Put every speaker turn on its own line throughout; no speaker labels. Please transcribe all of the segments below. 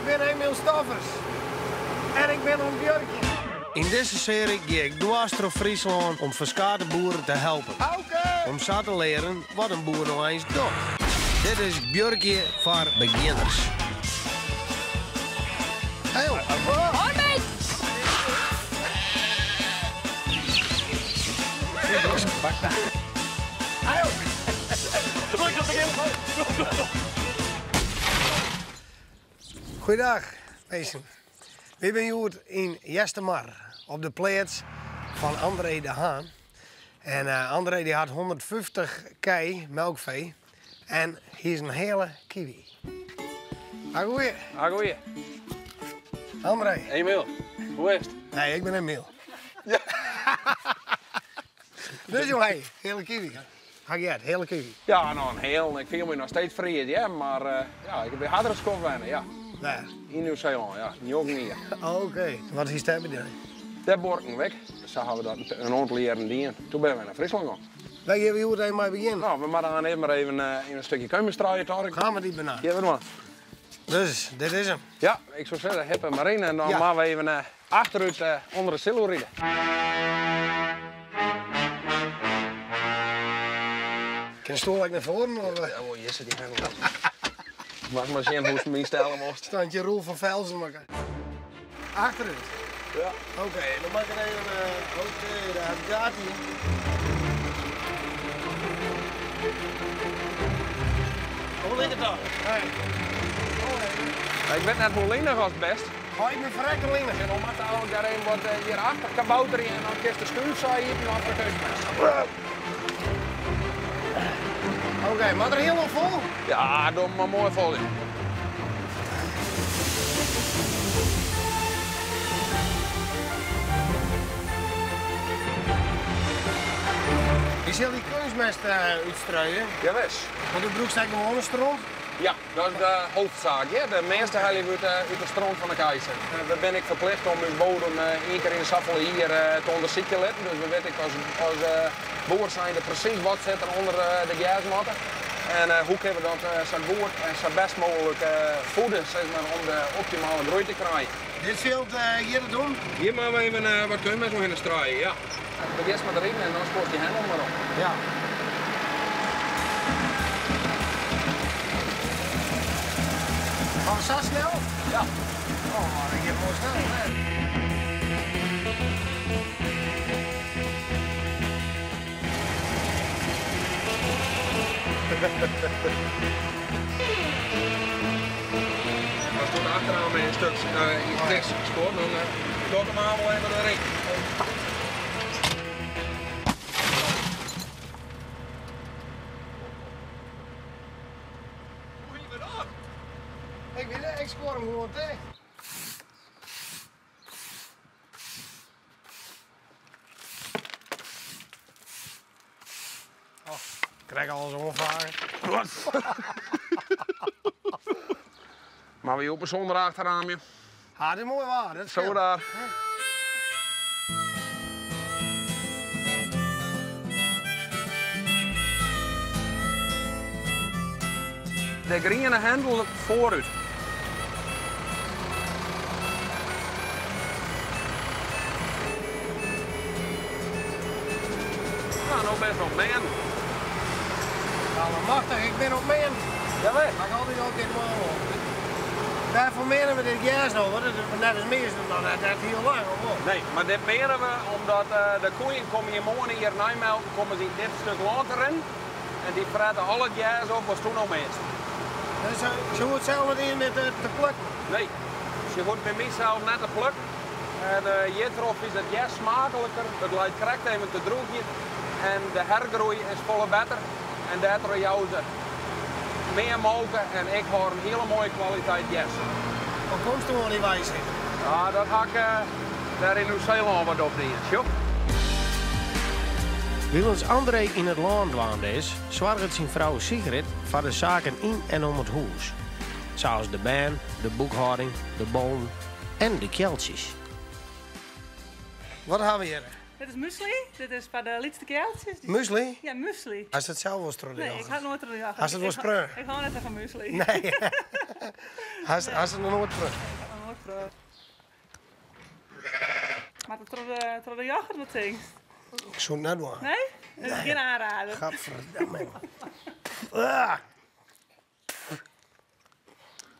ben Emiel Stoffers. En ik ben een Björkje. In deze serie ga ik dwars door Friesland om verschillende boeren te helpen. Om zo te leren wat een boer nou eens doet. Dit is Björkje voor beginners. Hey,
hoi mate!
Pak daar. Goeiedag, mensen. We zijn hier in Jestemar op de plaats van André de Haan. En André die had 150 kei melkvee en hier is een hele kiwi. Goeie.
Goeie.
André.
Emiel, hoe is het?
Nee, ik ben Emiel.
Ja.
Dus jongen, hele kiwi. Ga je het, hele kiwi?
Ja, nou een heel. Ik voel me nog steeds vrij, ja, maar ja, ik heb weer hardere skof wennen, ja.
Waar?
In Nieuw-Zeeland, ja, niet hier.
Oké. Wat is het bij
Dat borken weg. Zo hebben we dat een aantal jaren dienen. Toen ben we naar Friesland gegaan.
Wij hebben hier even maar beginnen.
Nou, we moeten dan maar even in een stukje kuimenstraaien toch?
Gaan we die banaan?
Ja, maar.
Dus, dit is hem.
Ja, ik zou zeggen, heb hem maar in en dan
Ja.
maken we even achteruit onder de silo rijden.
Kun je stoel naar voren? Of
Oh, jesse, die gaan we. Mag maar zien hoe ze me stellen moest.
standje Roel van Velzen maken? Achteruit.
Ja.
Oké, dan maak ik even. Oké, daar gaat hij. Hoe ligt het dan? Hey.
Ik weet net hoe lenig als het best.
Ga je me verrekken lenig?
En dan moet eigenlijk daar een wat hierachter kabouteren en dan kist de stuurzaai hier en dan verkeerd.
Oké, maar er helemaal vol?
Ja, doe maar mooi vol in.
Je zal die kunstmest uitstrooien.
Ja, wes.
Want de broek staat gewoon een stront.
Ja, dat is de hoofdzaak. Ja. De meeste halen uit de stroom van de keizer. Dan ben ik verplicht om mijn bodem één keer in de saffel hier te onderzoeken te letten. Dus dan weet ik als boer zijn precies wat zit er onder de gasmatten. En hoe kunnen we dat zo goed en zo best mogelijk voeden zeg maar, om de optimale groei te krijgen.
Dit zult hier te doen?
Hier maar even wat kunnen we zo in de straaien, ja. Begin met erin en dan spoort die hendel maar op.
Ja. Gaan we zo snel?
Ja.
Oh, ik heb mooi snel. Hè?
Als het achteraan met een stuk iets rechts spoort, dan doet hem allemaal even erin. Hoe je dat?
Ik weet het, ik scoor hem gewoon tegen. Oh, ik krijg al zo'n vragen.
Maar we open zonder achteraan je.
Ah, dit is mooi waar. Dat
Zo daar. De groene hendel vooruit. Nou, nou best nog man.
Allemachtig, ik ben op man.
Ja, weet.
Maar ik had altijd ook in man. Daarvoor menen we dit gas nog, want dat is net als meestal dan dat heel lang of wat?
Nee, maar dit menen we omdat de koeien komen hier morgen hier nijmelken, komen ze in dit stuk later in. En die fretten al het gas op was toen al meest.
Dus ze moet zelf het in met te plukken.
Nee, je wordt bij mij zelf net te plukken. En hierop is het gas smakelijker, het lijkt correct even te droogje. En de hergroei is volle beter. En daardoor jou ze meer molken en ik hoor een hele mooie kwaliteit gas.
Wat komt er wel die wijze?
Ja, dat ga ik daar in Nieuw-Zeeland wat op doen.
Willens André in het land woonde is, zorgt zijn vrouw Sigrid voor de zaken in en om het huis. Zoals de baan, de boekhouding, de boom en de kjeltjes. Wat hebben we hier?
Dit is muesli. Dit is voor de laatste keeltjes.
Muesli?
Ja, muesli.
Als het zelf was terug.
Nee, ik had nooit terug.
Als het was spreur.
Ik hou net van muesli.
Nee. Hast du nog nooit terug?
Maar tot de yoghurt wat zingt.
Ik zou het net doen.
Nee? Dat is geen aanrader.
Gadverdamme. Ah.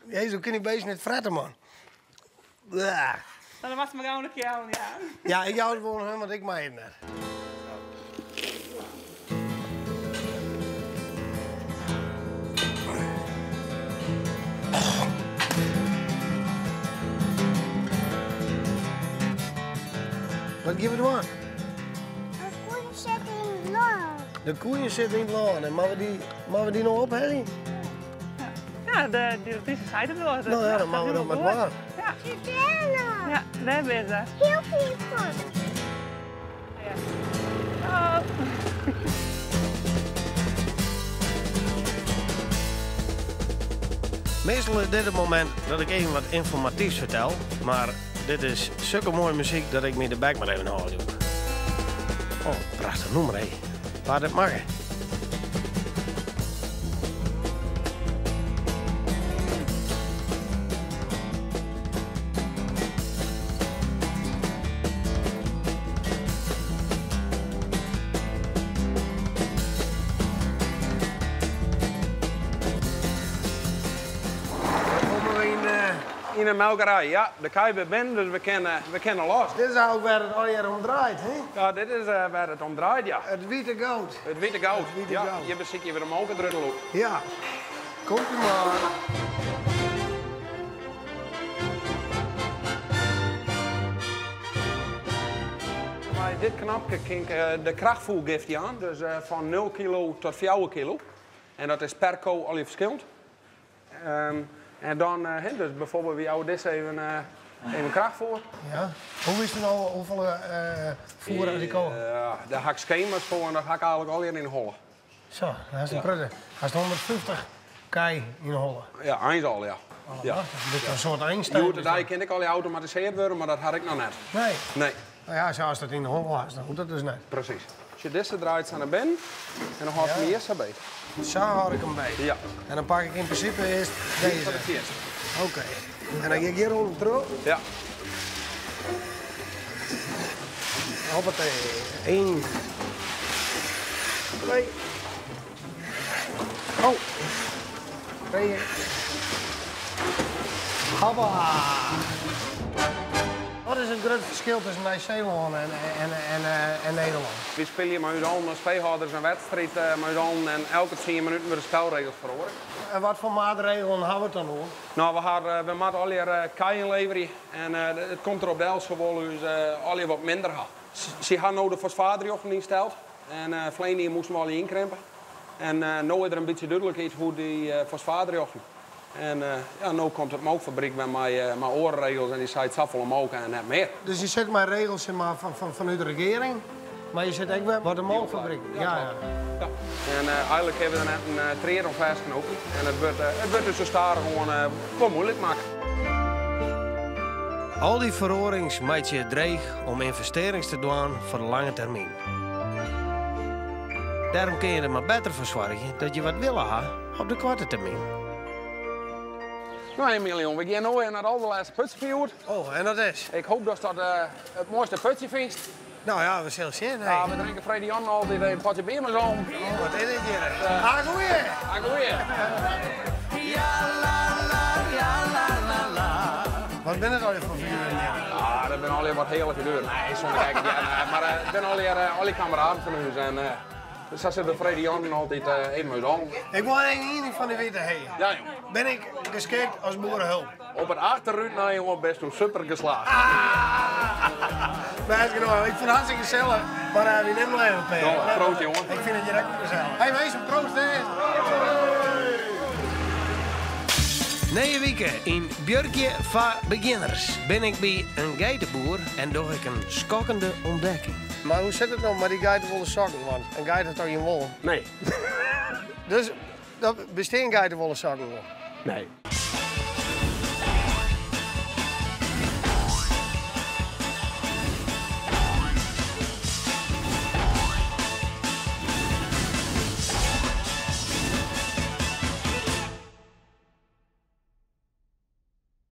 Jezus, hoe kun je bezig met fretten, man? Ah.
Nou, dan was het maar gewoon een keer houden, ja.
Ja, ik hou het gewoon, want ik mag het net. Wat geven we doen?
De koeien zitten in het land.
De koeien zitten in het laden. En mogen we die nog ophellen?
Ja, de directrice zei het wel.
Nou ja, dan mogen we dat met waar.
Ja,
Vertellen.
ja, daar ben ze.
Heel veel van.
Ja. Oh.
Meestal is dit het moment dat ik even wat informatiefs vertel. Maar dit is zulke mooie muziek dat ik me de bek maar even haal. Oh, prachtig nummer, hé. Waar dit mag.
In een melkerij, ja. De kei weer binnen, dus we kennen los.
Dit is ook waar het alweer om draait, hè?
Ja, dit is waar het om draait, ja.
Het witte goud.
Het witte goud.
Het witte
ja,
goud.
je beziet je weer een molkendruddel op.
Ja. Komt u maar.
Bij dit knapje kink de krachtvoergift aan, dus van 0 kilo tot 4 kilo. En dat is per ko al je verschillend. En dan, dus bijvoorbeeld, wie houden dit even kracht voor.
Ja. Hoe is het nou, hoeveel voeren uit die kool?
Daar ga ik schemers voor en daar ga ik eigenlijk al in hollen.
Zo, dat is een prutte. Dat is 150 kei in hollen.
Ja, eens al, ja. Ja.
Dit is een soort
Je
eindstand.
hoort het ken ik al geautomatiseerd worden, maar dat had ik nog net.
Nee.
Nee,
Nou ja, zoals dat in de hollen was, dan moet dat dus net.
precies. Als je deze draait naar binnen en dan houdt je eerst erbij.
Zo hou ik hem bij.
Ja,
En dan pak ik in principe eerst deze.
dat is het eerst.
Oké. En dan ga ik hier onder terug.
Ja.
Hoppatee. 1. 2. Oh. 3. Hoppa. Wat is het grote verschil tussen Nieuw-Zeeland en Nederland?
We spelen met ons als veehouders een wedstrijd met ons en elke 10 minuten worden spelregels verhoren.
En wat voor maatregelen hebben we het dan hoor?
Nou, we moeten al je keien leveren en het komt er op de helft gewoon dus al je wat minder gaan. Ze gaan nou de fosfaatdioxine insteld en verleden moesten we al inkrimpen. En nu is er een beetje duidelijkheid hoe die fosfaatdioxine. En ja, nu komt het melkfabriek met mijn orenregels en die zei het zoveel omhoog en net meer.
Dus je zet maar regels in maar vanuit de regering, maar je zet ook wel wat de melkfabriek. Ja, ja.
Ja. En eigenlijk hebben we er net een treer of vastgenomen. En het wordt dus zo starig gewoon moeilijk maken.
Al die verhorings maakt je dreig om investeringen te doen voor de lange termijn. Daarom kun je er maar beter voor zorgen dat je wat willen hebben op de korte termijn.
Nou Emilion, we gaan nu naar de allerlaatste putsperiode.
Oh, en dat is?
Ik hoop dat het mooiste putje vindt.
Nou ja, we zullen zien. Hey.
Ja, we drinken Freddy Jan altijd een potje bier met z'n allen.
Oh, wat is dit hier? Ah, goeie!
Ah, goeie.
Wat ben het alweer voor figuren hier?
Ja, dat zijn alweer wat heerlijke deuren. Nee, zonder kijken. Ja, maar het zijn alweer kameraden van ons. En dus dat zit de Freddy Jan altijd even met z'n allen.
Ik wil één van die weten heen.
Ja, joh.
Ben ik geschikt als boerenhulp?
Op het achterruit nou, jongen, best toen super geslaagd.
Best genoeg. Ik vind het hartstikke gezellig, maar wie neemt nog even een
Nou, proost, jongen.
Ik vind het direct gezellig. Hey wees, proost hè. Nieuwe weken in Björkje van Beginners ben ik bij een geitenboer en doe ik een schokkende ontdekking. Maar hoe zit het nou met die geitenwolle sokken? Want een geit heeft toch geen wol?
Nee.
Dus dat bestaat een geitenwolle sokken wel?
Nee.